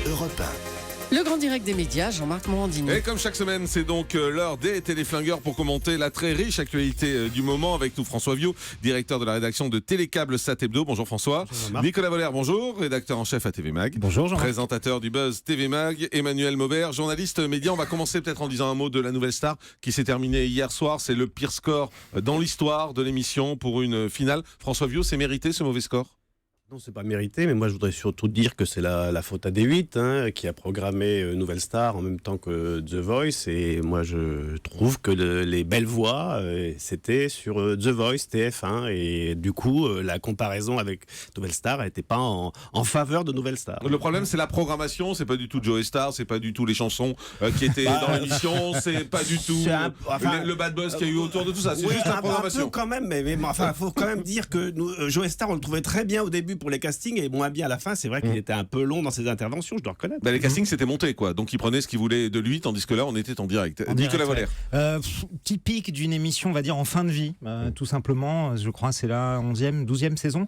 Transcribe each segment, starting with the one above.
Europe 1. Le grand direct des médias, Jean-Marc Morandini. Et comme chaque semaine, c'est donc l'heure des téléflingueurs pour commenter la très riche actualité du moment avec nous François Viau, directeur de la rédaction de Télécable Sat Hebdo. Bonjour François. Bonjour Nicolas Voller, bonjour, rédacteur en chef à TV Mag. Bonjour Jean-Marc. Présentateur du Buzz TV Mag. Emmanuel Maubert, journaliste média. On va commencer peut-être en disant un mot de la Nouvelle Star qui s'est terminée hier soir. C'est le pire score dans l'histoire de l'émission pour une finale. François Viau, c'est mérité ce mauvais score ? Non, c'est pas mérité, mais moi je voudrais surtout dire que c'est la faute à D8 qui a programmé Nouvelle Star en même temps que The Voice. Et moi je trouve que les belles voix c'était sur The Voice, TF1. Et du coup, la comparaison avec Nouvelle Star n'était pas en faveur de Nouvelle Star. Le problème, c'est la programmation. C'est pas du tout Joey Star, c'est pas du tout les chansons qui étaient dans l'émission, c'est pas du tout le bad buzz qu'il y a eu autour de tout ça. C'est juste la programmation. Un peu quand même, mais enfin, faut quand même dire que Joey Star, on le trouvait très bien au début pour les castings et moins bien à la fin. C'est vrai qu'il était un peu long dans ses interventions, je dois reconnaître. Les castings c'était monté quoi, donc il prenait ce qu'il voulait de lui, tandis que là on était en direct. Nicolas Voller. Typique d'une émission, on va dire en fin de vie, tout simplement. Je crois c'est la 11e, 12e saison.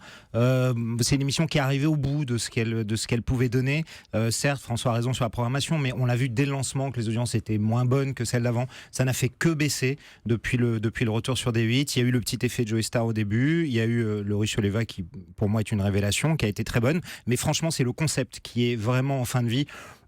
C'est une émission qui est arrivée au bout de ce qu'elle pouvait donner. Certes, François a raison sur la programmation, mais on l'a vu dès le lancement que les audiences étaient moins bonnes que celles d'avant. Ça n'a fait que baisser depuis le retour sur D8. Il y a eu le petit effet de Joey Star au début. Il y a eu le Richelieu qui, pour moi, est une révélation, qui a été très bonne. Mais franchement, c'est le concept qui est vraiment en fin de vie.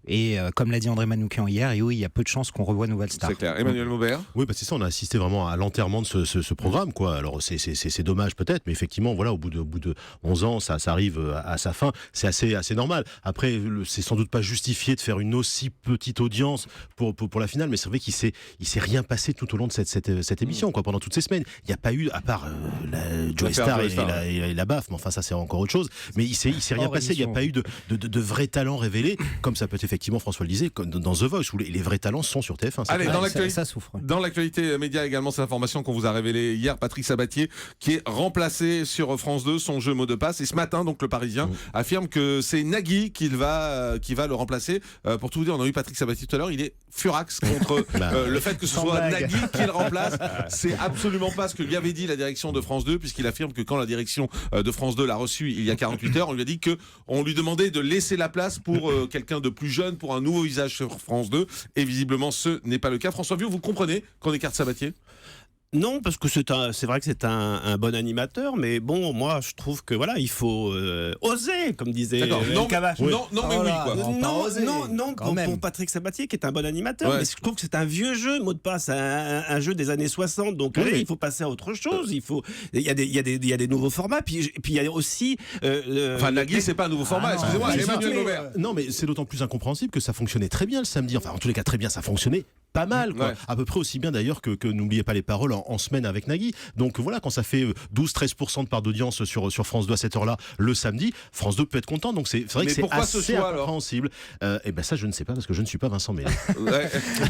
Et comme l'a dit André Manoukian hier, et oui, il y a peu de chances qu'on revoie Nouvelle Star. C'est clair. Emmanuel Maubert. Oui, c'est ça, on a assisté vraiment à l'enterrement de ce programme, quoi. Alors c'est dommage peut-être, mais effectivement, voilà, au bout de 11 ans, ça arrive à sa fin. C'est assez normal. Après, c'est sans doute pas justifié de faire une aussi petite audience pour la finale, mais c'est vrai qu'il s'est rien passé tout au long de cette émission, quoi. Pendant toutes ces semaines, il n'y a pas eu, à part Joey Star et la baffe, mais enfin ça c'est encore autre chose. Mais il s'est rien passé. Il n'y a pas eu de vrais talents révélés, comme ça peut être effectivement, François le disait, dans The Voice, où les vrais talents sont sur TF1. Allez, ça souffre. Dans l'actualité média également, cette information qu'on vous a révélée hier, Patrick Sabatier, qui est remplacé sur France 2, son jeu mot de passe. Et ce matin, donc, le Parisien affirme que c'est Nagui qui va le remplacer. Pour tout vous dire, on a eu Patrick Sabatier tout à l'heure, il est furax contre le fait que ce soit Nagui qui le remplace. C'est absolument pas ce que lui avait dit la direction de France 2, puisqu'il affirme que quand la direction de France 2 l'a reçu il y a 48 heures, on lui a dit qu'on lui demandait de laisser la place pour quelqu'un de plus jeune, pour un nouveau visage sur France 2, et visiblement ce n'est pas le cas. François Viau, vous comprenez qu'on écarte Sabatier ? Non, parce que c'est vrai que c'est un bon animateur, mais bon, moi je trouve que voilà, il faut oser, comme disait Cavache. Non, mais oui, quoi. Non, pour Patrick Sabatier, qui est un bon animateur, mais je trouve que c'est un vieux jeu, mot de passe, un jeu des années 60, donc allez, il faut passer à autre chose. Il y a des nouveaux formats, puis il y a aussi. Nagui, c'est pas un nouveau format, excusez-moi, Emmanuel Maubert. Non, mais c'est d'autant plus incompréhensible que ça fonctionnait très bien le samedi. Enfin, en tous les cas, très bien, ça fonctionnait pas mal, quoi. À peu près aussi bien d'ailleurs que n'oubliez pas les paroles en semaine avec Nagui. Donc voilà, quand ça fait 12-13% de part d'audience sur France 2 à cette heure-là le samedi, France 2 peut être content. Donc c'est vrai que c'est assez incompréhensible. Et ben ça, je ne sais pas, parce que je ne suis pas Vincent Méliès.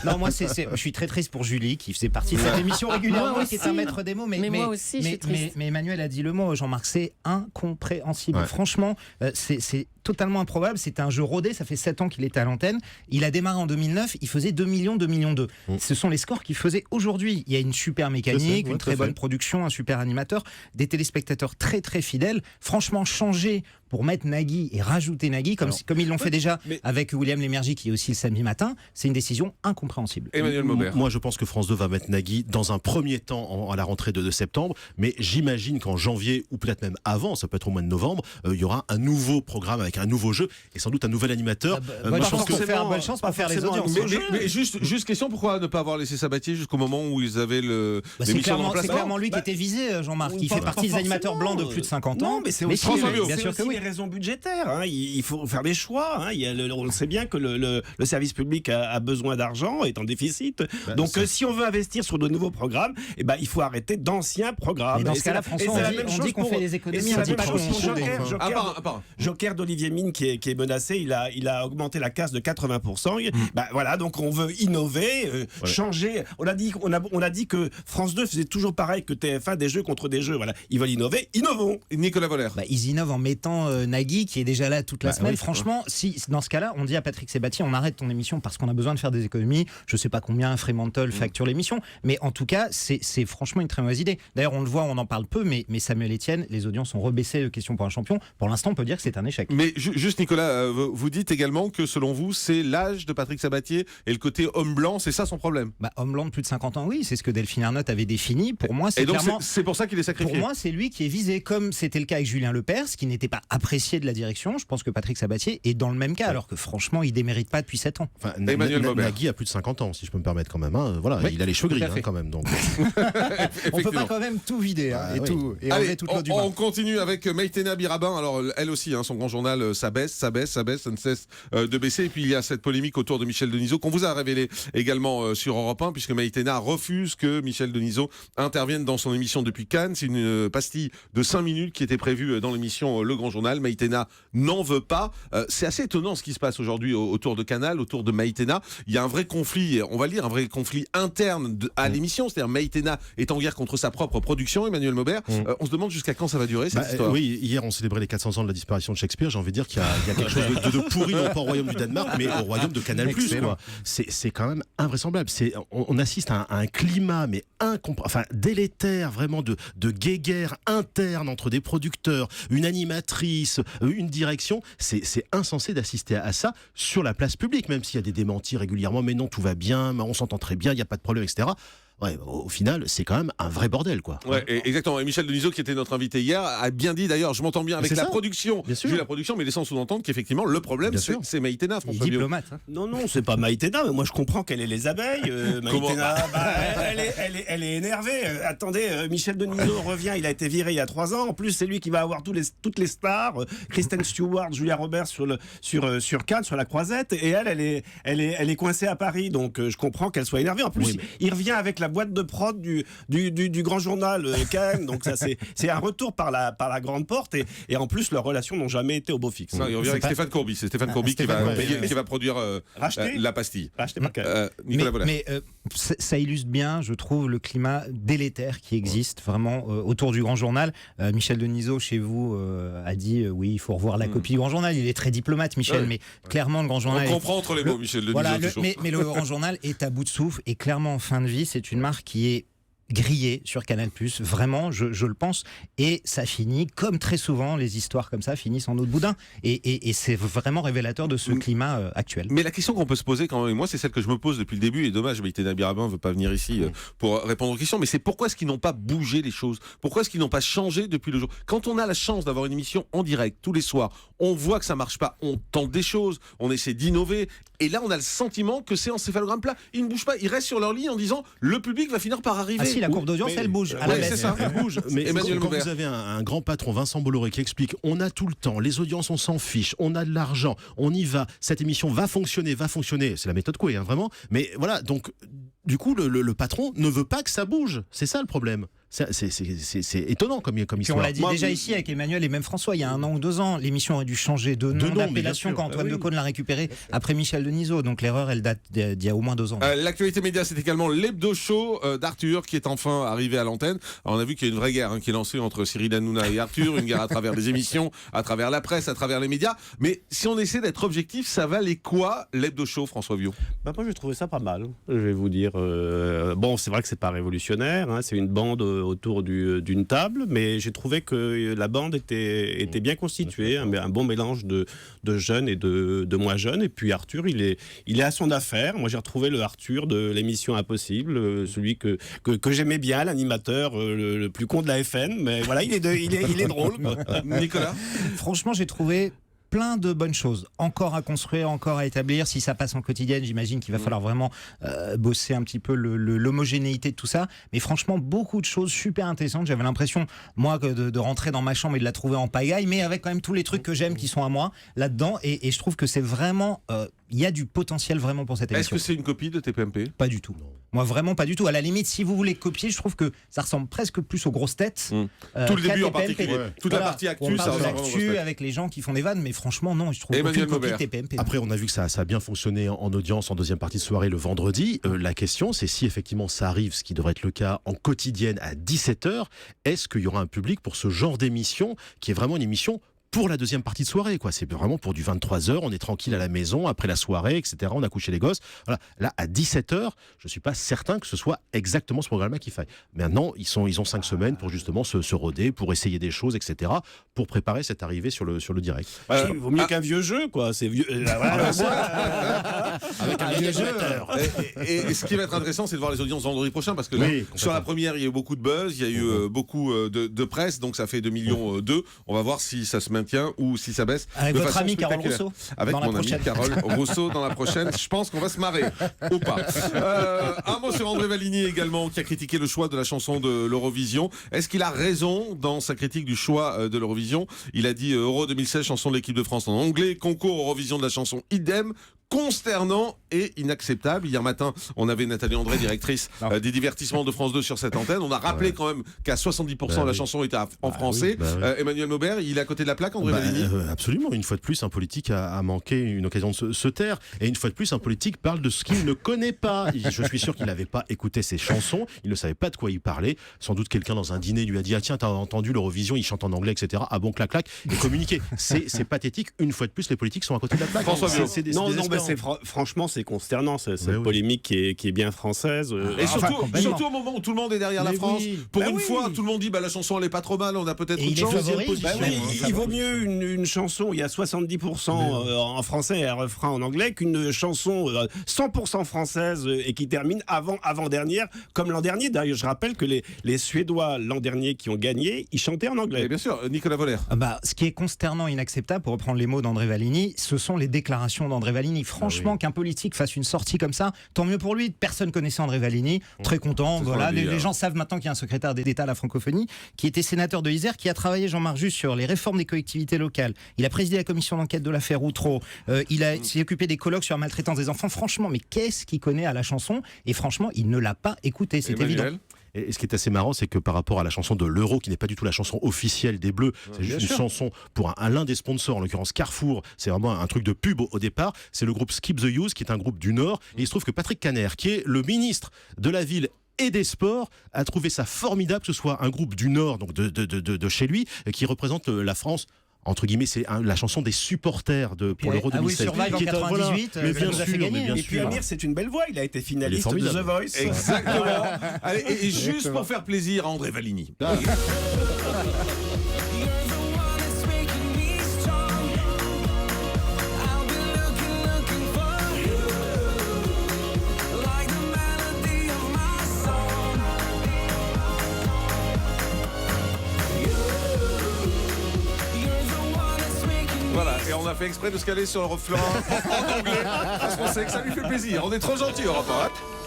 Non, moi je suis très triste pour Julie qui faisait partie de cette émission régulièrement, qui est un maître des mots. Mais moi aussi, je suis triste. Mais Emmanuel a dit le mot, Jean-Marc, c'est incompréhensible. Franchement, c'est totalement improbable. C'était un jeu rodé, ça fait 7 ans qu'il était à l'antenne. Il a démarré en 2009, il faisait 2 millions, 2 millions 2. Ce sont les scores qu'il faisait aujourd'hui. Il y a une super mécanique, une très bonne production, un super animateur, des téléspectateurs très très fidèles. Franchement, changer pour mettre Nagui et rajouter Nagui, comme ils l'ont fait déjà avec William Lémergie, qui est aussi le samedi matin, c'est une décision incompréhensible. Emmanuel Maubert. Moi, je pense que France 2 va mettre Nagui dans un premier temps à la rentrée de septembre, mais j'imagine qu'en janvier, ou peut-être même avant, ça peut être au mois de novembre, il y aura un nouveau programme avec un nouveau jeu et sans doute un nouvel animateur. Bonne chance pour faire les audiences. Mais juste question, pourquoi ne pas avoir laissé Sabatier jusqu'au moment où ils avaient l'émission en place ? C'est clairement lui qui était visé, Jean-Marc. Il fait partie des animateurs blancs de plus de 50 ans. Non, mais c'est aussi des raisons budgétaires. Il faut faire des choix. On le sait bien que le service public a besoin d'argent, est en déficit. Donc si on veut investir sur de nouveaux programmes, il faut arrêter d'anciens programmes. Et dans ce cas-là, François, on dit qu'on fait des économies. C'est la même chose pour Joker d'Olivier Mine qui est menacé. Il a augmenté la casse de 80%. Voilà, donc on veut innover, changer. On a dit que France 2 faisait toujours pareil que TF1, des jeux contre des jeux. Voilà, ils veulent innover, innovons. Nicolas Voller. Ils innovent en mettant Nagui qui est déjà là toute la semaine. Oui, Franchement, si dans ce cas-là, on dit à Patrick Sabatier, on arrête ton émission parce qu'on a besoin de faire des économies. Je sais pas combien Fremantle facture l'émission, mais en tout cas, c'est franchement une très mauvaise idée. D'ailleurs, on le voit, on en parle peu, mais Samuel Etienne, les audiences ont rebaissé de Question pour un champion. Pour l'instant, on peut dire que c'est un échec. Mais juste Nicolas, vous dites également que selon vous, c'est l'âge de Patrick Sabatier et le côté homme blanc, c'est ça son problème. Homme blanc de plus de 50 ans, oui, c'est ce que Delphine Ernotte avait défini. Pour moi, c'est Et donc clairement... c'est pour ça qu'il est sacrifié. Pour moi, c'est lui qui est visé, comme c'était le cas avec Julien Lepers, qui n'était pas apprécié de la direction. Je pense que Patrick Sabatier est dans le même cas, alors que franchement, il démérite pas depuis 7 ans. Enfin, Emmanuel Maubert. Nagui a plus de 50 ans, si je peux me permettre quand même. Voilà, Oui, il a les cheveux tout gris à fait. quand même. Donc. On peut pas quand même tout vider oui. et Allez, enlever toute l'eau du bain. on continue avec Maïtena Birabin. Alors elle aussi, son grand journal, ça baisse, ça ne cesse de baisser. Et puis il y a cette polémique autour de Michel Denisot qu'on vous a révélé également sur Europe 1, puisque Maïtena refuse que Michel Denisot intervienne dans son émission depuis Cannes. C'est une pastille de 5 minutes qui était prévue dans l'émission Le Grand Journal. Maïtena n'en veut pas. C'est assez étonnant ce qui se passe aujourd'hui autour de Canal, autour de Maïtena. Il y a un vrai conflit, on va le dire, un vrai conflit interne à l'émission. C'est-à-dire Maïtena est en guerre contre sa propre production, Emmanuel Maubert. On se demande jusqu'à quand ça va durer cette histoire. Oui, hier on célébrait les 400 ans de la disparition de Shakespeare. J'ai envie de dire qu'il y a quelque chose de pourri, non pas au royaume du Danemark, mais au royaume de Canal+. C'est quand même invraisemblable. On assiste à un climat mais délétère, vraiment de guéguerre interne entre des producteurs, une animatrice, une direction. C'est insensé d'assister à ça sur la place publique, même s'il y a des démentis régulièrement. Mais non, tout va bien, on s'entend très bien, il n'y a pas de problème, etc. Ouais, au final, c'est quand même un vrai bordel, quoi. Ouais, exactement. Et Michel Denisot, qui était notre invité hier, a bien dit d'ailleurs, je m'entends bien avec la production. Bien sûr. J'ai la production, mais laissant sous-entendre qu'effectivement, le problème, c'est Maïtena, Il est François Bio. diplomate. Non, c'est pas Maïtena, mais moi je comprends qu'elle est les abeilles. Maïtena, elle est énervée. Attendez, Michel Denisot revient, il a été viré il y a 3 ans. En plus, c'est lui qui va avoir toutes les stars. Kristen Stewart, Julia Roberts sur Cannes, sur la Croisette. Et elle est coincée à Paris. Donc je comprends qu'elle soit énervée. En plus, il revient avec la boîte de prod du grand journal KM. Donc ça, c'est un retour par la grande porte. Et en plus, leurs relations n'ont jamais été au beau fixe. Non, il revient avec Stéphane Courby. C'est Stéphane Courby qui va produire la pastille. Racheté par KM. Nicolas Voller. Mais ça illustre bien, je trouve, le climat délétère qui existe vraiment autour du Grand Journal. Michel Denisot, chez vous, a dit oui, il faut revoir la copie du Grand Journal. Il est très diplomate, Michel, mais clairement, le Grand Journal... On comprend entre les mots, Michel Denisot. Voilà, mais le Grand Journal est à bout de souffle et clairement, en fin de vie, c'est une marque qui est grillé sur Canal+, vraiment, je le pense, et ça finit, comme très souvent, les histoires comme ça finissent en eau de boudin, et c'est vraiment révélateur de ce climat actuel. Mais la question qu'on peut se poser quand même, et moi c'est celle que je me pose depuis le début, et dommage, Maïtena Birabin ne veut pas venir ici pour répondre aux questions, mais c'est pourquoi est-ce qu'ils n'ont pas bougé les choses? Pourquoi est-ce qu'ils n'ont pas changé depuis le jour? Quand on a la chance d'avoir une émission en direct, tous les soirs, on voit que ça marche pas, on tente des choses, on essaie d'innover, et là on a le sentiment que c'est en céphalogramme plat, ils ne bougent pas, ils restent sur leur ligne en disant le public va finir par arriver. Ah si, la courbe d'audience, elle bouge. À la Ouais, baisse. c'est ça. Elle bouge. Mais Emmanuel quand Maubert. vous avez un grand patron, Vincent Bolloré, qui explique on a tout le temps, les audiences, on s'en fiche, on a de l'argent, on y va, cette émission va fonctionner. C'est la méthode Coué, vraiment. Mais voilà, donc, du coup, le patron ne veut pas que ça bouge. C'est ça le problème. C'est étonnant comme Puis histoire. on l'a dit déjà ici avec Emmanuel et même François, il y a 1 an ou 2 ans, l'émission aurait dû changer de nom, d'appellation quand Antoine Decaune l'a récupéré après Michel Denisot. Donc l'erreur, elle date d'il y a au moins 2 ans. L'actualité média, c'est également l'hebdo show d'Arthur qui est enfin arrivé à l'antenne. Alors, on a vu qu'il y a une vraie guerre qui est lancée entre Cyril Hanouna et Arthur, une guerre à travers les émissions, à travers la presse, à travers les médias. Mais si on essaie d'être objectif, ça valait quoi l'hebdo show, François Viau? Moi, j'ai trouvé ça pas mal. Je vais vous dire. Bon, c'est vrai que c'est pas révolutionnaire. C'est une bande autour d'une table, mais j'ai trouvé que la bande était bien constituée, un bon mélange de jeunes et de moins jeunes. Et puis Arthur, il est à son affaire. Moi, j'ai retrouvé le Arthur de l'émission Impossible, celui que j'aimais bien, l'animateur le plus con de la FN. Mais voilà, il est drôle. Nicolas? Franchement, j'ai trouvé plein de bonnes choses, encore à construire, encore à établir. Si ça passe en quotidienne, j'imagine qu'il va falloir vraiment bosser un petit peu l'homogénéité de tout ça. Mais franchement, beaucoup de choses super intéressantes. J'avais l'impression, moi, de rentrer dans ma chambre et de la trouver en pagaille, mais avec quand même tous les trucs que j'aime qui sont à moi là-dedans. Et je trouve que c'est vraiment... il y a du potentiel vraiment pour cette émission. Est-ce que c'est une copie de TPMP? Pas du tout. Moi, vraiment pas du tout. À la limite, si vous voulez copier, je trouve que ça ressemble presque plus aux grosses têtes. Tout le début en TPMP. particulier. Toute la partie actu, on ça parle de ressemble vraiment aux grosses l'actu têtes. avec les gens qui font des vannes, mais franchement, non, je trouve Emmanuel aucune copie de Maubert. TPMP. Après, on a vu que ça a bien fonctionné en audience en deuxième partie de soirée le vendredi. La question, c'est si effectivement ça arrive, ce qui devrait être le cas en quotidienne à 17h, est-ce qu'il y aura un public pour ce genre d'émission qui est vraiment une émission pour la deuxième partie de soirée, quoi. C'est vraiment pour du 23h, on est tranquille à la maison, après la soirée, etc. On a couché les gosses. Voilà. Là, à 17h, je suis pas certain que ce soit exactement ce programme-là qu'il faille. Maintenant, ils ont 5 semaines pour justement se roder, pour essayer des choses, etc. pour préparer cette arrivée sur le direct. Il vaut mieux qu'un vieux jeu, quoi. C'est vieux. Avec un vieux jeu. Et ce qui va être intéressant, c'est de voir les audiences vendredi prochain, parce que là, sur la première, il y a eu beaucoup de buzz, il y a eu beaucoup de presse, donc ça fait 2,2 millions. On va voir si ça se maintient ou si ça baisse. Avec votre ami Carole Rousseau. Avec mon ami Carole Rousseau dans la prochaine. Je pense qu'on va se marrer, ou pas. Un mot sur André Valigny également, qui a critiqué le choix de la chanson de l'Eurovision. Est-ce qu'il a raison dans sa critique du choix de l'Eurovision? Il a dit Euro 2016, chanson de l'équipe de France en anglais, concours Eurovision de la chanson idem, consternant et inacceptable. Hier matin, on avait Nathalie André, directrice des divertissements de France 2 sur cette antenne. On a rappelé quand même qu'à 70% la chanson était en français. Emmanuel Maubert, il est à côté de la plaque, André Valigny. Absolument. Une fois de plus, un politique a manqué une occasion de se taire. Et une fois de plus, un politique parle de ce qu'il ne connaît pas. Je suis sûr qu'il n'avait pas écouté ses chansons. Il ne savait pas de quoi il parlait. Sans doute quelqu'un dans un dîner lui a dit: ah tiens, t'as entendu l'Eurovision, il chante en anglais, etc. Ah bon, clac, clac. Et communiquer. C'est pathétique. Une fois de plus, les politiques sont à côté de la plaque. François Villot. Franchement, c'est consternant, cette polémique qui est bien française. Et surtout au moment où tout le monde est derrière la France. Pour une fois, tout le monde dit la chanson elle est pas trop mal, on a peut-être une chance. Il vaut mieux une chanson, il y a 70% en français et un refrain en anglais, qu'une chanson 100% française et qui termine avant-dernière, comme l'an dernier. D'ailleurs, je rappelle que les Suédois, l'an dernier, qui ont gagné, ils chantaient en anglais. Et bien sûr, Nicolas Voller. Ce qui est consternant, inacceptable, pour reprendre les mots d'André Valigny, ce sont les déclarations d'André Valigny. Franchement, qu'un politique fasse une sortie comme ça, tant mieux pour lui. Personne connaissait André Valigny, très content. Voilà, les gens savent maintenant qu'il y a un secrétaire d'État à la francophonie qui était sénateur de l'Isère, qui a travaillé, Jean-Marc Just, sur les réformes des collectivités locales. Il a présidé la commission d'enquête de l'affaire Outreau. Il s'est occupé des colloques sur la maltraitance des enfants. Franchement, mais qu'est-ce qu'il connaît à la chanson? Et franchement, il ne l'a pas écouté, c'est évident. Et ce qui est assez marrant, c'est que par rapport à la chanson de l'Euro, qui n'est pas du tout la chanson officielle des Bleus, c'est juste une chanson pour l'un des sponsors, en l'occurrence Carrefour, c'est vraiment un truc de pub au départ, c'est le groupe Skip the Use, qui est un groupe du Nord, et il se trouve que Patrick Caner, qui est le ministre de la Ville et des Sports, a trouvé ça formidable que ce soit un groupe du Nord, donc de chez lui, qui représente la France. Entre guillemets, c'est la chanson des supporters pour l'Euro 2016. Survive en 98, mais bien sûr, Et puis Amir, c'est une belle voix, il a été finaliste de The Voice. Exactement. Allez, et juste pour faire plaisir à André Valigny. Voilà, et on a fait exprès de se caler sur le refrain en anglais, parce qu'on sait que ça lui fait plaisir. On est trop gentils, Europe 1.